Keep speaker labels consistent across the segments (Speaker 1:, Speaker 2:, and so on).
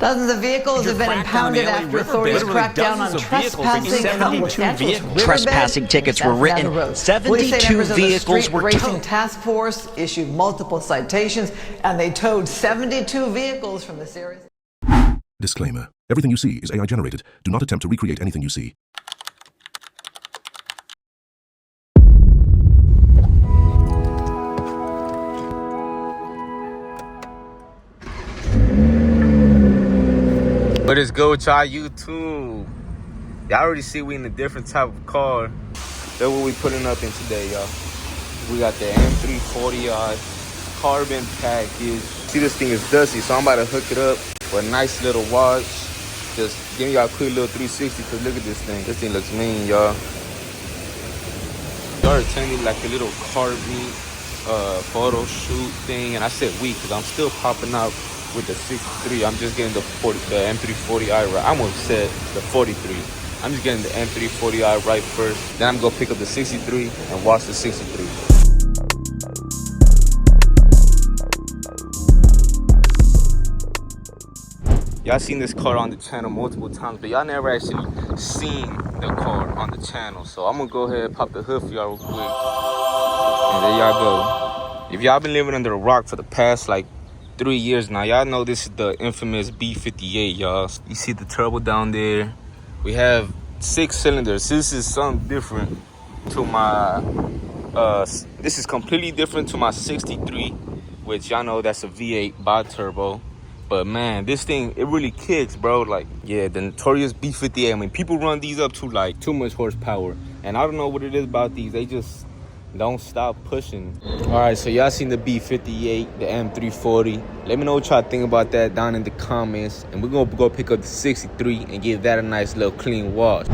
Speaker 1: Dozens of vehicles have been impounded after authorities cracked down on trespassing.
Speaker 2: 72 trespassing tickets were written. 72 vehicles were
Speaker 1: racing task force issued multiple citations, and they towed 72 vehicles from this area.
Speaker 3: Disclaimer. Everything you see is AI generated. Do not attempt to recreate anything you see.
Speaker 4: What is good with y'all YouTube? Y'all already see we in a different type of car. That's what we putting up in today, y'all. We got the M340i carbon package. See, this thing is dusty, so I'm about to hook it up with a nice little wash. Just giving y'all a quick little 360, because look at this thing. This thing looks mean, y'all. Y'all are attending like a little carbon photo shoot thing, and I said we because I'm still popping out with the 63. I'm just getting the M340i right. I almost said the 43. I'm just getting the M340i right first. Then I'm gonna pick up the 63 and wash the 63. Y'all seen this car on the channel multiple times, but y'all never actually seen the car on the channel. So I'm gonna go ahead and pop the hood for y'all real quick. And there y'all go. If y'all been living under a rock for the past like 3 years now, y'all know this is the infamous B58, y'all. You see the turbo down there. We have 6 cylinders. This is something different to my this is completely different to my 63, which y'all know that's a V8 bi-turbo. But man, this thing, it really kicks, bro. Like, yeah, the notorious B58. I mean, people run these up to like too much horsepower, and I don't know what it is about these. They just don't stop pushing. All right, so y'all seen the B58, the M340. Let me know what y'all think about that down in the comments. And we're gonna go pick up the 63 and give that a nice little clean wash.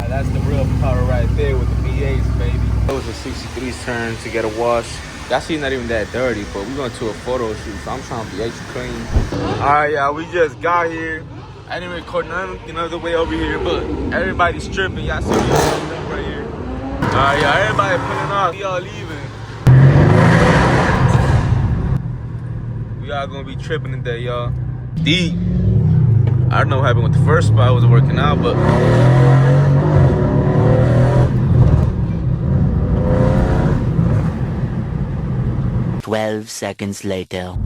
Speaker 4: That's the real power right there with the V8s, baby. It was the 63's turn to get a wash. Y'all see, not even that dirty, but we're going to a photo shoot, so I'm trying to be extra clean. All right, y'all, we just got here. I didn't record none other way over here, but everybody's stripping. Y'all see me right here. All right, y'all, everybody pulling off. We all leaving. We all gonna be tripping today, y'all. Deep. I don't know what happened with the first spot. It wasn't working out, but
Speaker 2: 12 seconds later.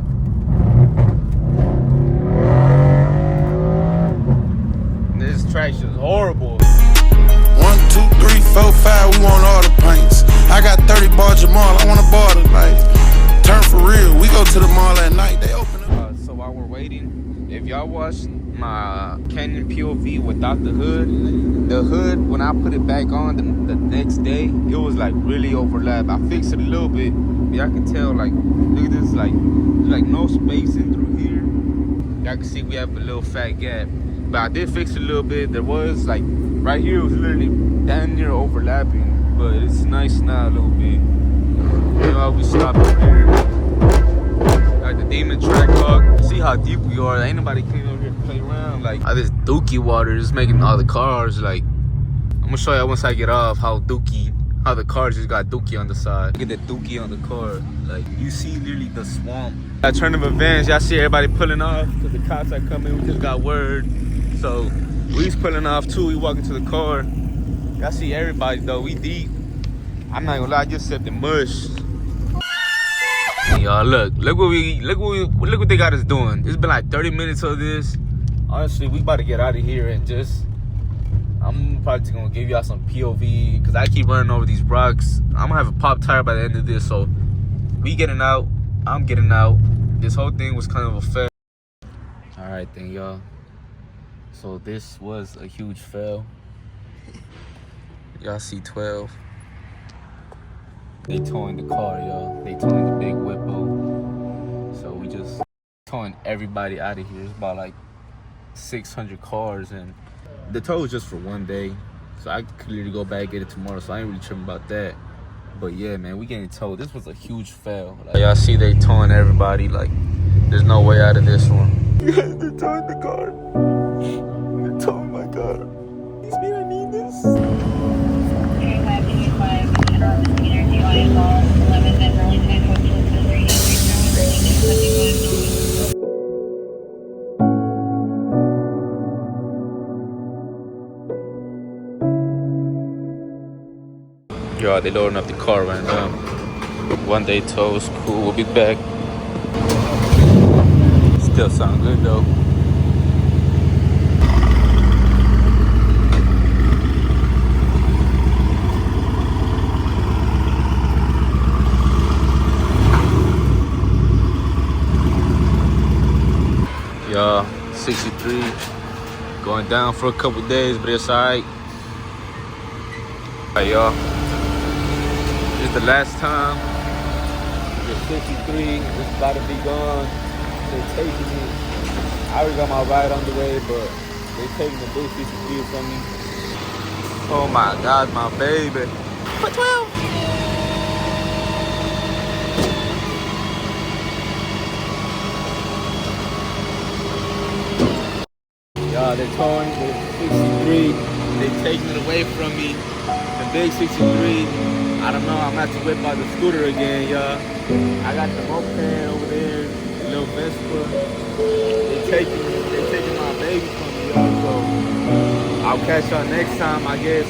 Speaker 4: this trash is horrible.
Speaker 5: 1, 2, 3, 4, 5, we want all the pints. I got 30 bar Jamal, I wanna bar tonight. Turn for real, we go to the mall at night, they open up.
Speaker 4: So while we're waiting, if y'all watched my Canon POV without the hood, when I put it back on the next day, it was like really overlapped. I fixed it a little bit, but y'all can tell, like, look at this, like, there's like no spacing through here. Y'all can see we have a little fat gap, but I did fix it a little bit. There was like, right here, it was literally damn near overlapping, but it's nice now a little bit. You know, we stopped up here. Like the demon track hog. See how deep we are. Ain't nobody came over here to play around. Like, this dookie water is making all the cars, like, I'm gonna show y'all once I get off how the car just got dookie on the side. Look at the dookie on the car. Like, you see literally the swamp. At turn of events, y'all see everybody pulling off because the cops are coming. We just got word. So we's pulling off too. We walking to the car. Y'all see everybody though. We deep. I'm not gonna lie, I just sipped the mush. Y'all look what they got us doing. It's been like 30 minutes of this. Honestly, we about to get out of here and just, I'm probably just gonna give y'all some POV because I keep running over these rocks. I'm gonna have a pop tire by the end of this, so we getting out, I'm getting out. This whole thing was kind of a fail. All right then, y'all. So this was a huge fail. Y'all see 12. They towing the car, y'all. They towing the big whippo. So we just towing everybody out of here. It's about like 600 cars, and the tow is just for one day. So I could literally go back and get it tomorrow, so I ain't really tripping about that. But yeah, man, we getting towed. This was a huge fail. Like, y'all see they towing everybody. Like, there's no way out of this one. They're towing the car. They're towing my car. Please, me, I need this. They loading up the car right now. One day toast, cool, we'll be back. Still sound good though. Y'all, 63, going down for a couple days, but it's alright. Alright, y'all, this is the last time. The 63 is about to be gone. They're taking it. I already got my ride on the way, but they're taking the big 63 from me. Oh my God, my baby. What 12? Y'all, they're towing the 63. They're taking it away from me. The big 63. I don't know. I'm gonna have to whip out the scooter again, y'all. I got the moped over there, the little Vespa. They're taking my baby from me, y'all. So I'll catch y'all next time, I guess.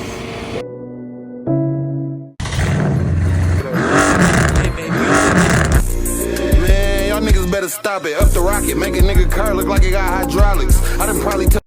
Speaker 5: Man, y'all niggas better stop it. Up the rocket, make a nigga car look like it got hydraulics. I done probably